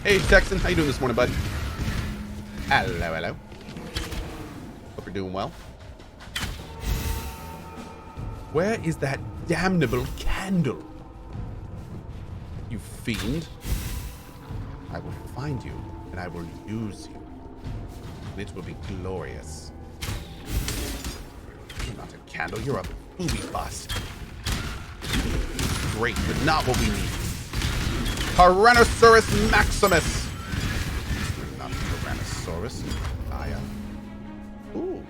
Hey, Texan. How you doing this morning, bud? Hello, hello. Hope you're doing well. Where is that damnable candle? You fiend. I will find you, and I will use you. And it will be glorious. You're not a candle, you're a booby bust. Great, but not what we need. Tyrannosaurus Maximus! You're not Tyrannosaurus. I am. Ooh.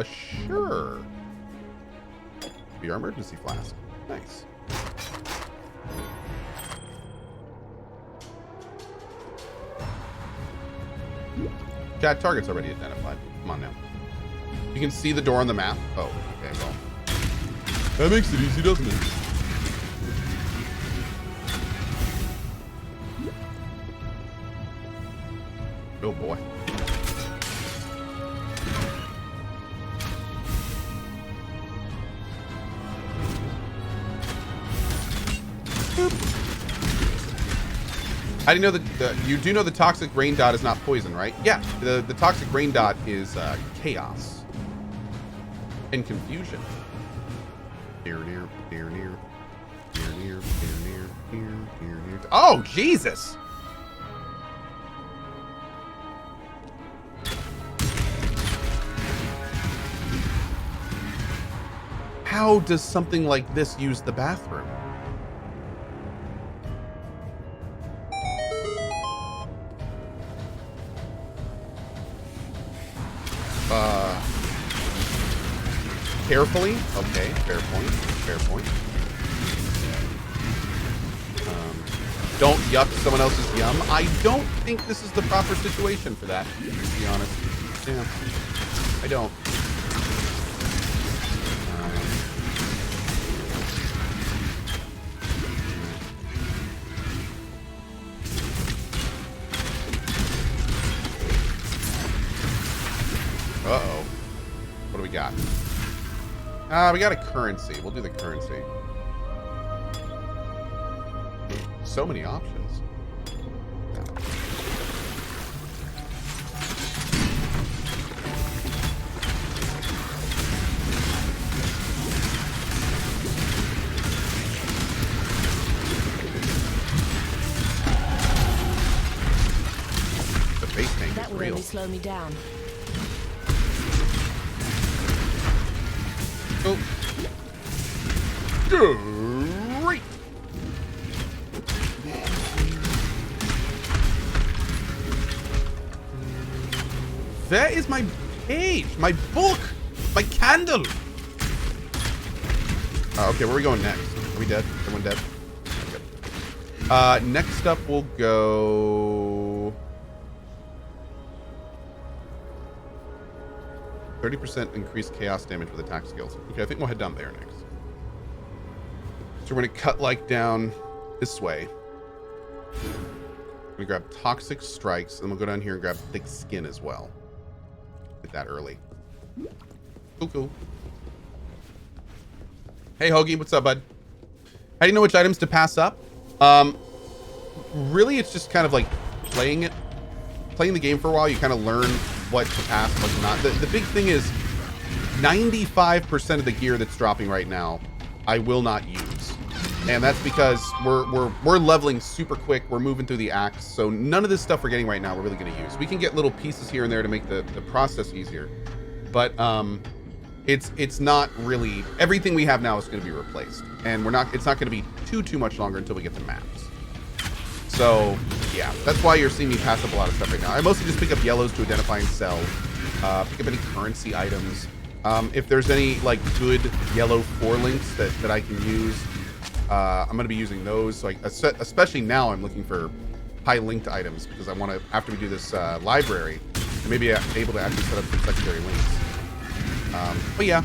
Sure. Be our emergency flask. Nice. Chat target's already identified. Come on now. You can see the door on the map. Oh, okay, well. That makes it easy, doesn't it? Oh boy. I didn't know that you do know the toxic rain dot is not poison, right? Yeah, the toxic rain dot is chaos and confusion. Oh, Jesus! How does something like this use the bathroom? Carefully? Okay, fair point. Fair point. Don't yuck someone else's yum. I don't think this is the proper situation for that, to be honest. Yeah, I don't. Uh-oh. What do we got? We got a currency. We'll do the currency. So many options. The base tank that is would real. only slow me down. Oh. Great. There is my page, my book, my candle. Okay, where are we going next? Are we dead? Everyone dead? Okay. Next up we'll go 30% increased chaos damage with attack skills. Okay, I think we'll head down there next. So we're gonna cut like down this way. We're gonna grab toxic strikes, and we'll go down here and grab thick skin as well. Get that early. Cool. Hey Hoagie, what's up, bud? How do you know which items to pass up? Really, it's just kind of like playing the game for a while. You kind of learn what to pass, what to not. The big thing is 95% of the gear that's dropping right now, I will not use. And that's because we're leveling super quick. We're moving through the acts. So none of this stuff we're getting right now, we're really going to use. We can get little pieces here and there to make the process easier. But it's not really, everything we have now is going to be replaced. And it's not going to be too much longer until we get the maps. So yeah, that's why you're seeing me pass up a lot of stuff right now. I mostly just pick up yellows to identify and sell. Pick up any currency items. If there's any like good yellow 4 links that I can use, I'm going to be using those. So especially now I'm looking for high linked items because I want to, after we do this library, maybe able to actually set up some secondary links. But yeah,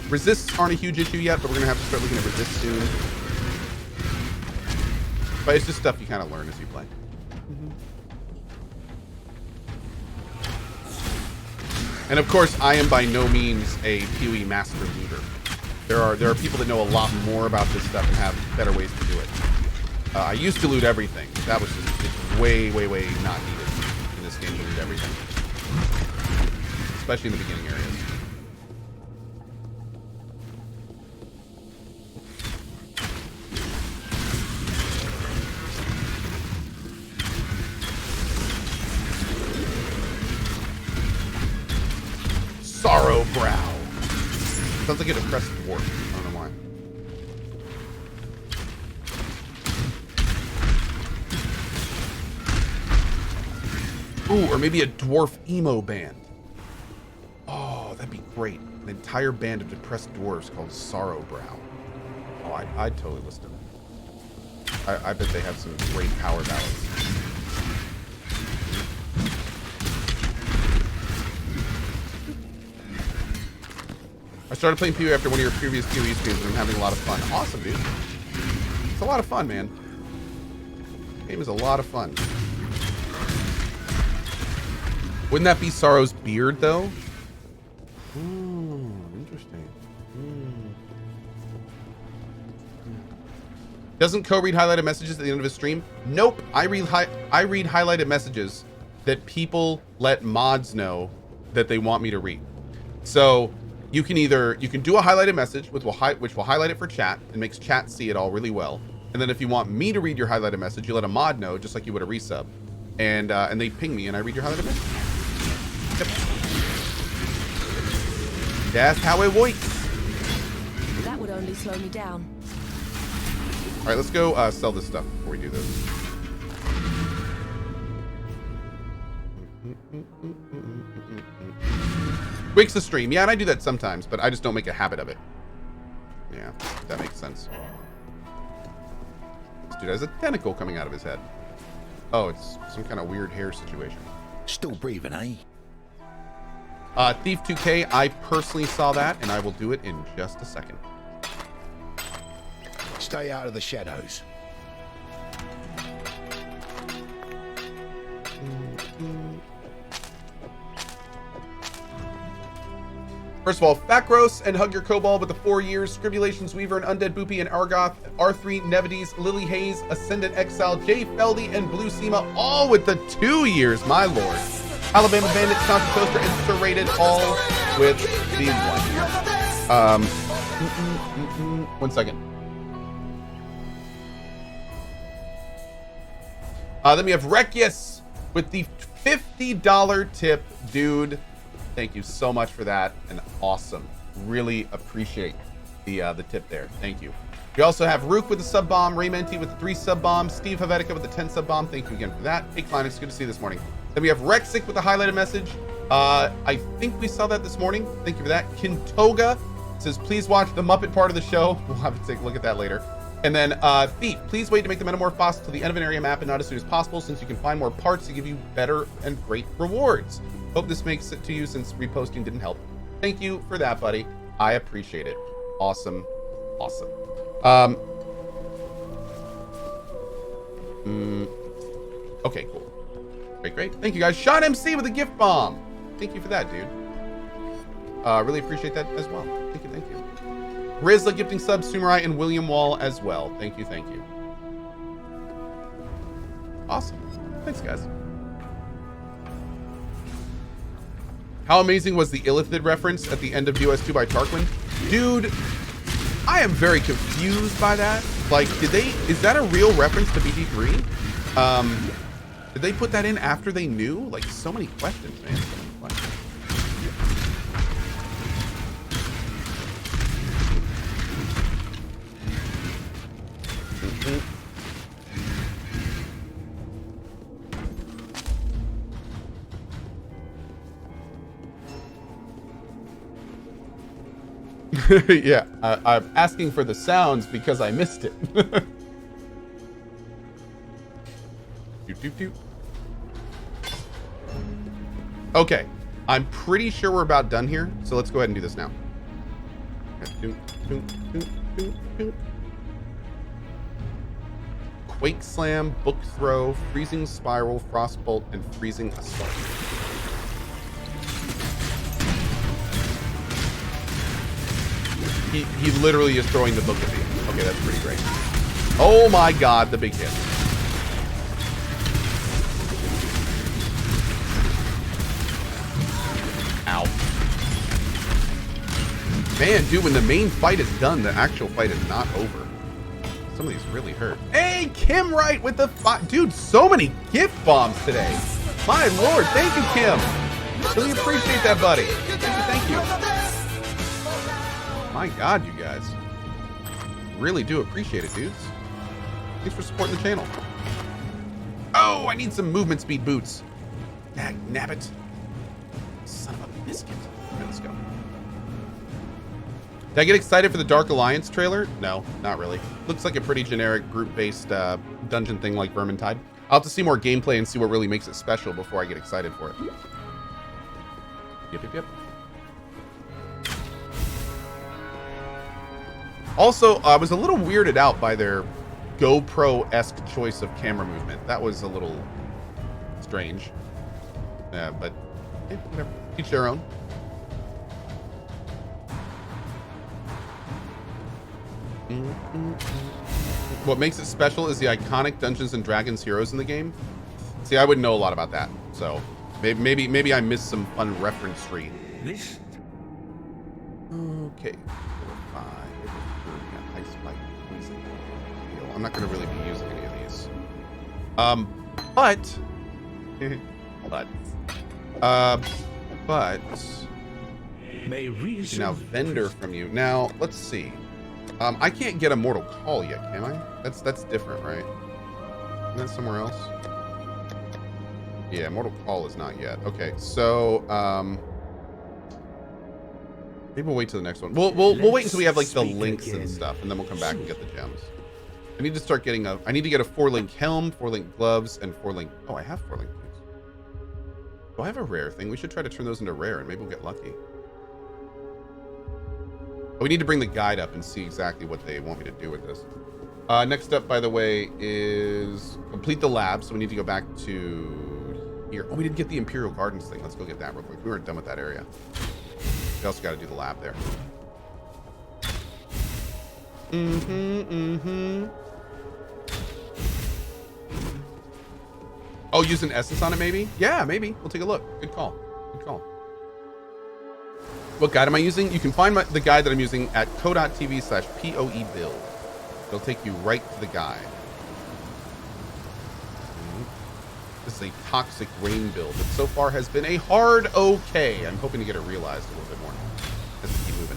resists aren't a huge issue yet, but we're going to have to start looking at resist soon. But it's just stuff you kind of learn as you play. And of course, I am by no means a PoE master looter. There are people that know a lot more about this stuff and have better ways to do it. I used to loot everything. That was just it's way not needed in this game to loot everything, especially in the beginning areas. Sorrow Brow. Sounds like a depressed dwarf. I don't know why. Ooh, or maybe a dwarf emo band. Oh, that'd be great. An entire band of depressed dwarves called Sorrow Brow. Oh, I'd totally listen to that. I bet they have some great power ballads. I started playing PoE after one of your previous PoE streams, and I'm having a lot of fun. Awesome, dude. It's a lot of fun, man. The game is a lot of fun. Wouldn't that be Sorrow's beard, though? Ooh, interesting. Doesn't Cohh read highlighted messages at the end of his stream? Nope. I read highlighted messages that people let mods know that they want me to read. So you can do a highlighted message, which will highlight it for chat and makes chat see it all really well. And then if you want me to read your highlighted message, you let a mod know, just like you would a resub, and they ping me and I read your highlighted message. Yep. That's how it works. That would only slow me down. All right, let's go sell this stuff before we do this. Breaks the stream. Yeah, and I do that sometimes, but I just don't make a habit of it. Yeah, that makes sense. This dude has a tentacle coming out of his head. Oh, it's some kind of weird hair situation. Still breathing, eh? Thief 2K, I personally saw that, and I will do it in just a second. Stay out of the shadows. First of all, Fakros and Hug Your Cobalt with the 4 years, Scribulations Weaver and Undead Boopy and Argoth, R3, Nevides, Lily Hayes, Ascendant Exile, Jay Feldy, and Blue Seema, all with the 2 years, my lord. Alabama Bandit, Santa Coaster, and Serrated, all with the 1 year. 1 second. Then we have Rekius with the $50 tip, dude. Thank you so much for that, and awesome. Really appreciate the tip there. Thank you. We also have Rook with the sub bomb, Raymenti with the 3 sub bombs, Steve Havetica with the 10 sub bomb. Thank you again for that. Hey, Klein, it's good to see you this morning. Then we have Rexic with the highlighted message. I think we saw that this morning. Thank you for that. Kintoga says, please watch the Muppet part of the show. We'll have to take a look at that later. And then Thief, please wait to make the Metamorph boss till the end of an area map and not as soon as possible, since you can find more parts to give you better and great rewards. Hope this makes it to you since reposting didn't help. Thank you for that, buddy. I appreciate it. Awesome. Awesome. Okay, cool. Great. Thank you, guys. Sean MC with a gift bomb. Thank you for that, dude. Really appreciate that as well. Thank you. Rizla gifting subs, Sumarai, and William Wall as well. Thank you. Awesome. Thanks, guys. How amazing was the Illithid reference at the end of US2 by Tarquin? Dude, I am very confused by that. Like, is that a real reference to BD3? Did they put that in after they knew? Like, so many questions, man. So many questions. Yeah, I'm asking for the sounds because I missed it. Okay, I'm pretty sure we're about done here, so let's go ahead and do this now. Quake Slam, Book Throw, Freezing Spiral, Frostbolt, and Freezing Assault. He literally is throwing the book at me. Okay, that's pretty great. Oh my god, the big hit. Ow. Man, dude, when the main fight is done, the actual fight is not over. Some of these really hurt. Hey, Kim Wright with the dude, so many gift bombs today. My lord, thank you, Kim. Really appreciate that, buddy. Thank you. My god, you guys. Really do appreciate it, dudes. Thanks for supporting the channel. Oh, I need some movement speed boots. Dag nabbit. Son of a biscuit. Okay, let's go. Did I get excited for the Dark Alliance trailer? No, not really. Looks like a pretty generic group-based dungeon thing like Vermintide. I'll have to see more gameplay and see what really makes it special before I get excited for it. Yep. Also, I was a little weirded out by their GoPro-esque choice of camera movement. That was a little strange. Yeah, but whatever. Each their own. What makes it special is the iconic Dungeons and Dragons heroes in the game. See, I wouldn't know a lot about that, so maybe I missed some fun referencery. This. Okay. 5. Ice spike, poison, heal. I'm not going to really be using any of these. But now vendor from you. Now let's see. I can't get a mortal call yet, can I? That's different, right? Isn't that somewhere else? Yeah, mortal call is not yet. Okay, so maybe we'll wait till the next one. We'll wait until we have like the links and stuff, and then we'll come back and get the gems. I need to start getting I need to get a 4-link helm, 4-link gloves, and 4-link. Oh, I have 4-link boots. Do I have a rare thing? We should try to turn those into rare, and maybe we'll get lucky. We need to bring the guide up and see exactly what they want me to do with this. Next up, by the way, is complete the lab. So we need to go back to here. Oh, we didn't get the Imperial Gardens thing. Let's go get that real quick. We weren't done with that area. We also got to do the lab there. Oh, use an essence on it, maybe? Yeah, maybe. We'll take a look. Good call. Good call. What guide am I using? You can find the guide that I'm using at cohh.tv/POE build. It'll take you right to the guide. This is a toxic rain build that so far has been a hard okay. I'm hoping to get it realized a little bit more as we keep moving.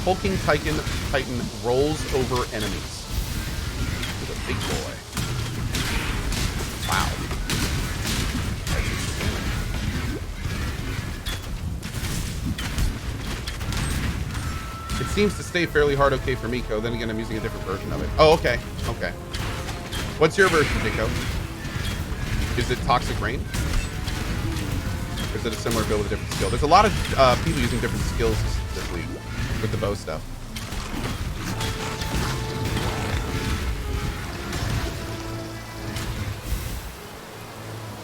Hulking Titan rolls over enemies. He's a big boy. Wow. It seems to stay fairly hard okay for me, Cohh. Then again, I'm using a different version of it. Oh, okay. Okay. What's your version, Cohh? Is it Toxic Rain? Or is it a similar build with a different skill? There's a lot of people using different skills this week with the bow stuff.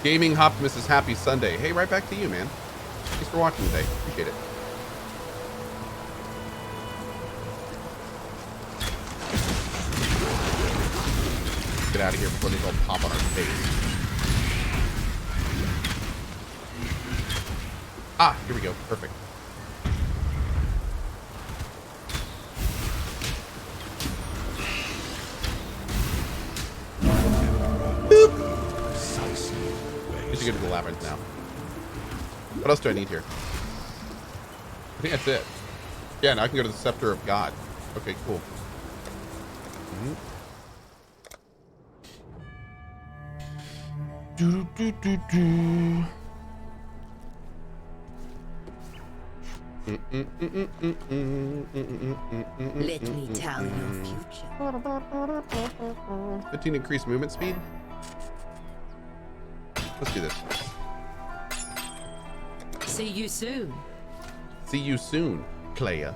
Gaming Optimus is happy Sunday. Hey, right back to you, man. Thanks for watching today. Appreciate it. Get out of here before these all pop on our face. Ah, here we go. Perfect. Boop. Need to go to the Labyrinth now. What else do I need here? I think that's it. Yeah, now I can go to the Scepter of God. Okay, cool. Let me tell your future. 15 increased movement speed. Let's do this. See you soon. See you soon, playa.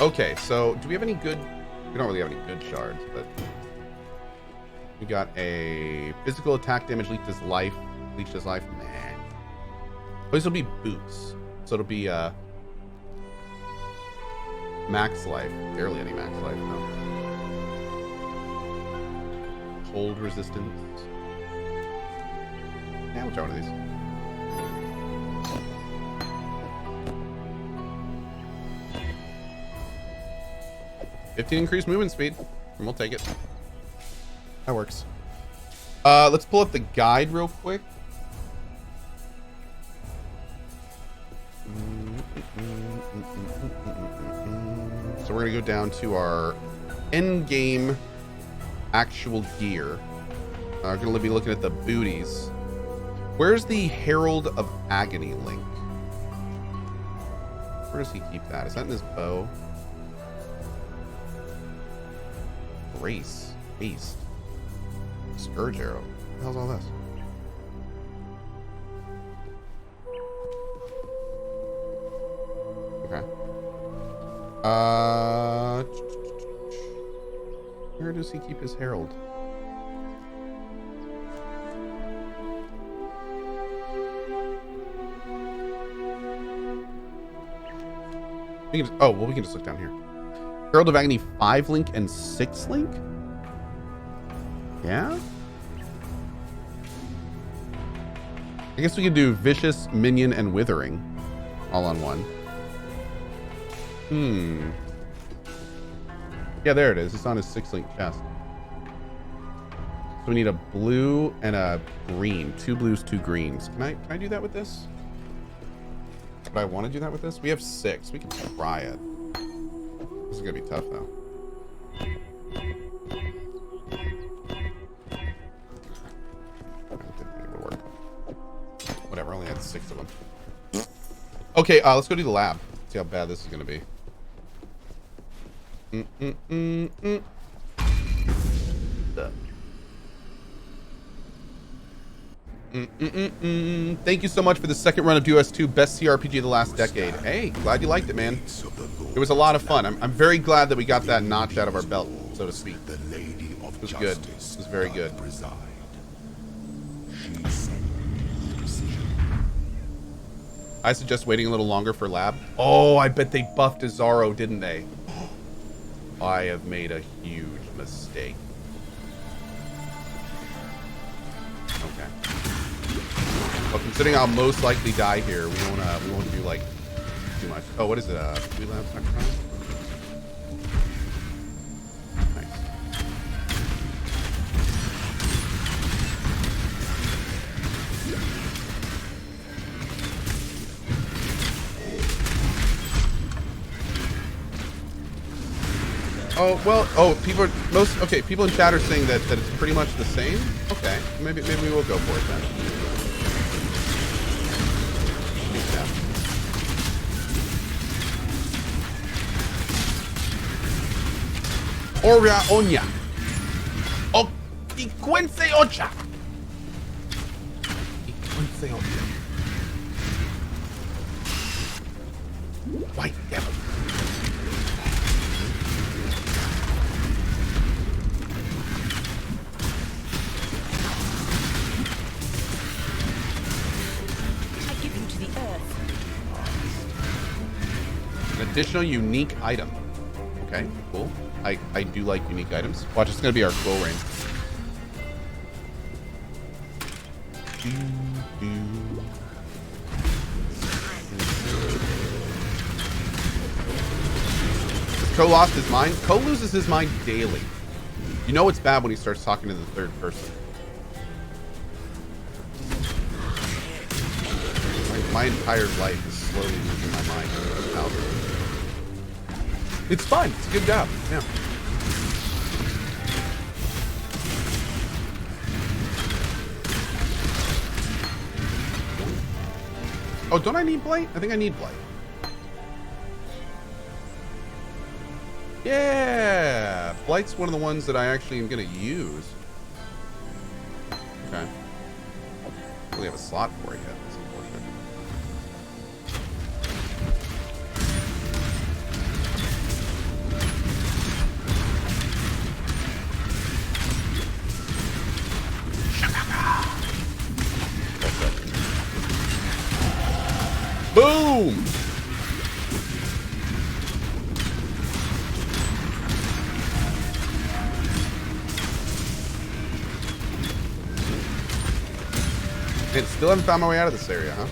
Okay, so do we have any good... We don't really have any good shards, but... We got a physical attack damage leaked his life. Leached his life? Nah. Oh, this will be boots. So it'll be, max life. Barely any max life, no. Cold resistance. Yeah, we'll try one of these. $15 increased movement speed, and we'll take it. That works. Let's pull up the guide real quick. So we're gonna go down to our end game actual gear. We're gonna be looking at the booties. Where's the Herald of Agony link? Where does he keep that? Is that in his bow? Grace. Haste. Scourge arrow. What the hell's all this? Okay. Where does he keep his herald? We can just, oh, well, we can just look down here. Herald of Agony 5 link and 6 link? Yeah? I guess we could do Vicious, Minion, and Withering all on one. Yeah, there it is. It's on his 6 link chest. So we need a blue and a green. 2 blues, 2 greens. Can I do that with this? Would I want to do that with this? We have 6. We can try it. This is gonna be tough though. Whatever, I only had 6 of them. Okay, let's go do the lab. See how bad this is gonna be. Thank you so much for the second run of DOS2 Best CRPG of the last decade. Hey, glad you liked it, man. It was a lot of fun. I'm very glad that we got that notch out of our belt, so to speak. It was good. It was very good. I suggest waiting a little longer for lab. Oh, I bet they buffed Azaro, didn't they? I have made a huge mistake. Okay. Well, considering I'll most likely die here, we won't do like too much. Oh, what is it? 2 labs next time? Nice. Oh, well, people in chat are saying that it's pretty much the same. Okay, maybe we will go for it then. Oria Onya. O Iquense Ocha. Iquense Ocha. White devil. An additional unique item. Okay, cool. I do like unique items. Watch, it's gonna be our goal range. Cohh lost his mind? Cohh loses his mind daily. You know it's bad when he starts talking to the third person. My entire life is slowly losing my mind. It's fun. It's a good job. Yeah. Oh, don't I need Blight? I think I need Blight. Yeah! Blight's one of the ones that I actually am going to use. Okay. I don't really have a slot for it yet. Boom! And still haven't found my way out of this area, huh?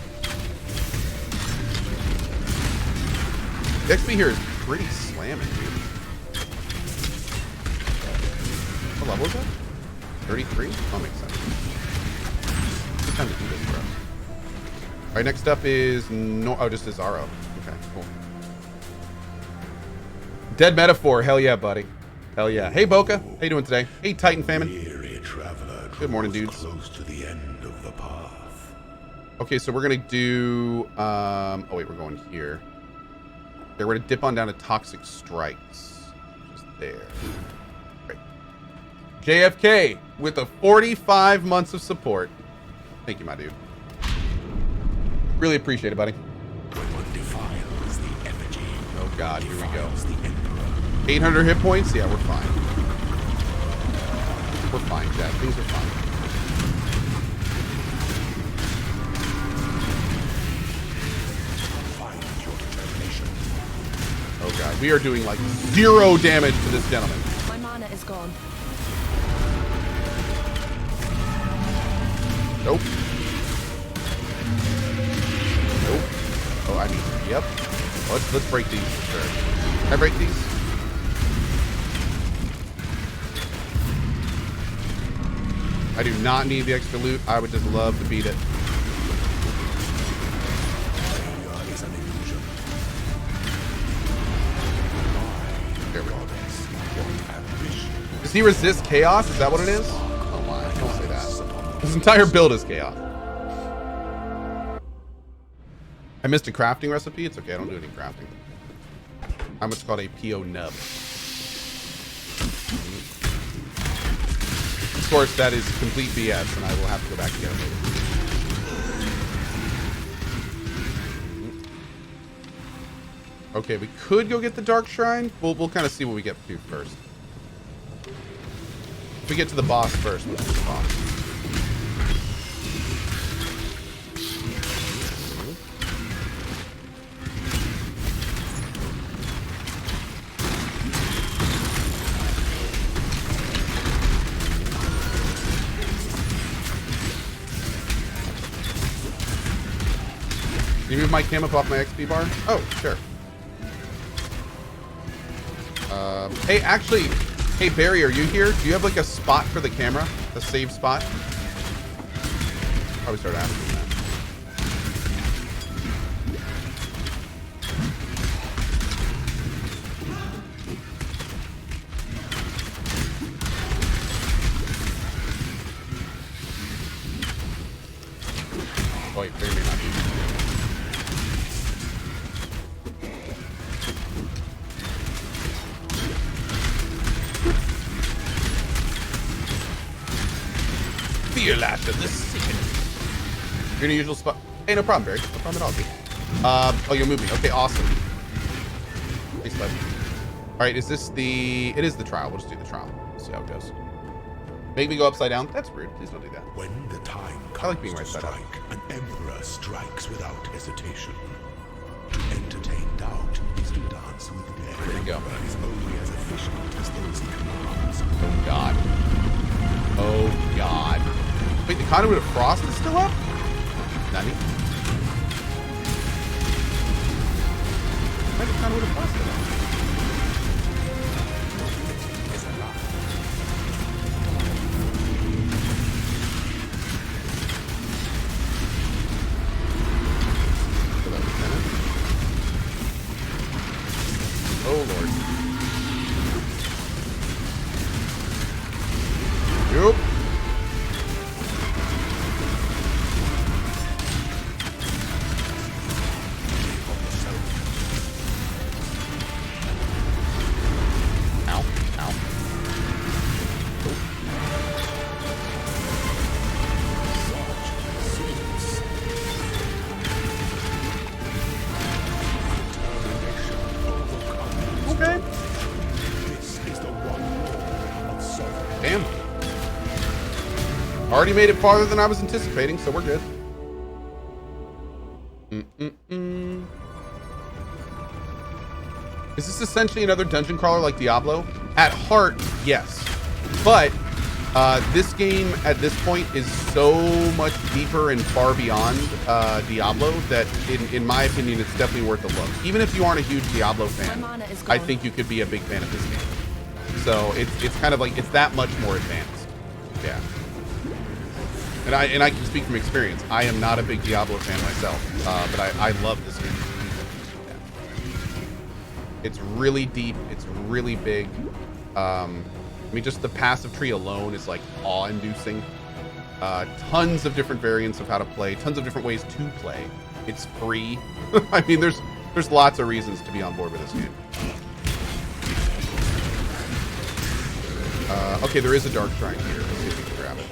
The XP here is pretty slamming, dude. What level is that? 33? That makes sense. Good time to do this, bro. All right, next up is just Azaro. Okay, cool. Dead Metaphor. Hell yeah, buddy. Hell yeah. Hey, Boca. How you doing today? Hey, Titan Famine. Good morning, dudes. Close to the end of the path. Okay, so we're gonna do. Oh wait, we're going here. Okay, we're gonna dip on down to Toxic Strikes. Just there. Right. JFK with a 45 months of support. Thank you, my dude. Really appreciate it, buddy. When one defiles the effigy, Oh God, here we go. defiles the emperor. 800 hit points. Yeah, we're fine. We're fine, Dad. Things are fine. Find your determination. Oh God, we are doing like 0 damage to this gentleman. My mana is gone. Nope. Nope. Oh, I mean, yep. Let's break these for sure. Can I break these? I do not need the extra loot. I would just love to beat it. Failure is an illusion. There we go. What ambition. Does he resist chaos? Is that what it is? Oh my, don't say that. His entire build is chaos. I missed a crafting recipe. It's okay. I don't do any crafting. I'm what's called a PO nub. Of course, that is complete BS, and I will have to go back and get it later. Okay, we could go get the Dark Shrine. We'll kind of see what we get to first. If we get to the boss first, we'll do the boss. Can you move my cam up off my XP bar? Oh, sure. Hey, actually, hey, Barry, are you here? Do you have like a spot for the camera? A save spot? Probably start asking that. Oh, wait, Barry may not be. Fear laughter, the secret. You're in a usual spot. Hey, no problem, Barry. No problem at all, dude. Oh, you'll move me. Okay, awesome. Thanks, bud. All right, is this the... It is the trial. We'll just do the trial. See how it goes. Make me go upside down? That's rude. Please don't do that. When the time I like comes being to right side up. strike, an emperor strikes without hesitation. To entertain doubt is to dance with death. There you go. An emperor is only as efficient as those he commands. Oh, God. Oh, God. Wait, the Conduit of Frost is still up? Nani? Why is the Conduit of Frost still up? Is alive. Hello, Lieutenant. Oh, Lord. Nope. Ow. Ow. Oh. Okay. This is the one of sovereignty. Damn. Already made it farther than I was anticipating, so we're good. Mm-mm-mm. Is this essentially another dungeon crawler like Diablo? At heart, yes. But this game at this point is so much deeper and far beyond Diablo that, in my opinion, it's definitely worth a look. Even if you aren't a huge Diablo fan, I think you could be a big fan of this game. So it's kind of like, it's that much more advanced. Yeah. And I can speak from experience. I am not a big Diablo fan myself, but I love this game. It's really deep. It's really big. I mean, just the passive tree alone is like awe-inducing. Tons of different variants of how to play. Tons of different ways to play. It's free. I mean, there's lots of reasons to be on board with this game. Okay, there is a dark shrine here. Let's see if we can grab it.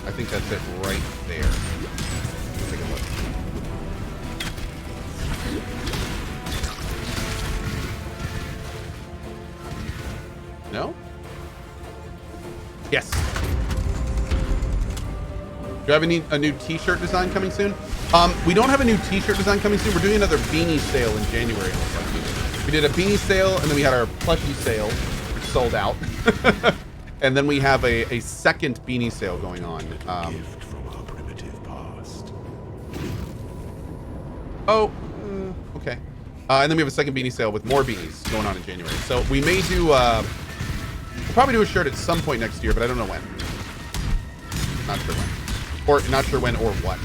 I think that's it right there. Let's take a look. No? Yes. Do you have a new t-shirt design coming soon? We don't have a new t-shirt design coming soon. We're doing another beanie sale in January. We did a beanie sale, and then we had our plushie sale, which sold out. And then we have a second beanie sale going on. Gift from our primitive past. Okay. And then we have a second beanie sale with more beanies going on in January. So we may do, we'll probably do a shirt at some point next year, but I don't know when. Not sure when. Or not sure when or what.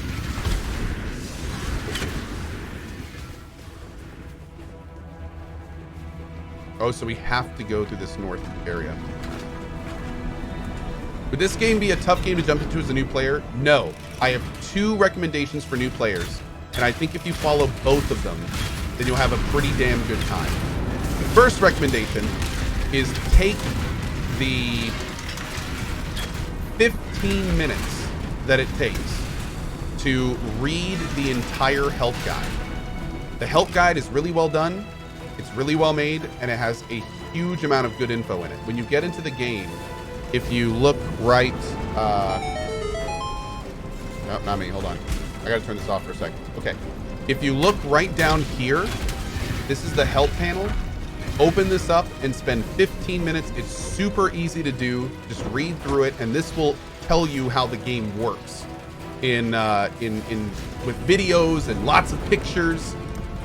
Oh, so we have to go through this north area. Would this game be a tough game to jump into as a new player? No. I have 2 recommendations for new players, and I think if you follow both of them, then you'll have a pretty damn good time. The first recommendation is take the 15 minutes that it takes to read the entire health guide. The health guide is really well done, it's really well made, and it has a huge amount of good info in it. When you get into the game, if you look right, no, not me, hold on. I gotta turn this off for a second. Okay, if you look right down here, this is the help panel. Open this up and spend 15 minutes. It's super easy to do. Just read through it, and this will tell you how the game works in with videos and lots of pictures.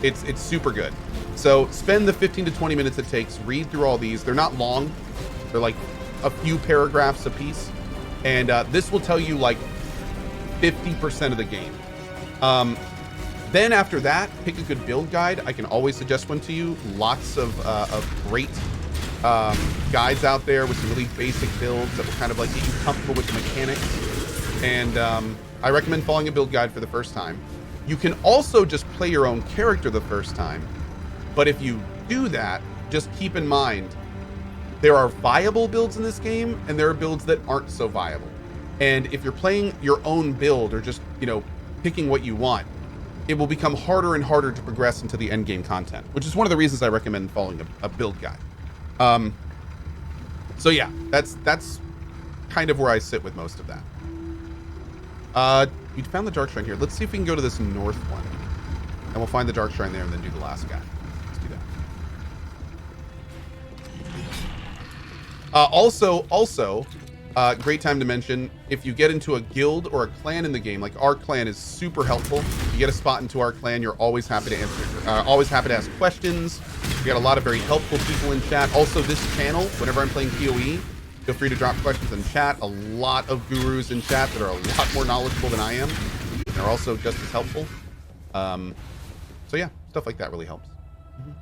It's super good. So spend the 15 to 20 minutes it takes. Read through all these. They're not long. They're like a few paragraphs a piece, and this will tell you like 50% of the game. Then after that, pick a good build guide. I can always suggest one to you. Lots of great guides out there with some really basic builds that will kind of like get you comfortable with the mechanics. And I recommend following a build guide for the first time. You can also just play your own character the first time, but if you do that, just keep in mind there are viable builds in this game, and there are builds that aren't so viable. And if you're playing your own build or just, you know, picking what you want, it will become harder and harder to progress into the end game content, which is one of the reasons I recommend following a build guide. So yeah, that's kind of where I sit with most of that. We found the dark shrine here. Let's see if we can go to this north one, and we'll find the dark shrine there and then do the last guy. Let's do that. Also, great time to mention, if you get into a guild or a clan in the game, like our clan is super helpful. If you get a spot into our clan, you're always happy to answer, always happy to ask questions. We got a lot of very helpful people in chat. Also, this channel, whenever I'm playing PoE, feel free to drop questions in chat. A lot of gurus in chat that are a lot more knowledgeable than I am, and are also just as helpful. So yeah, stuff like that really helps.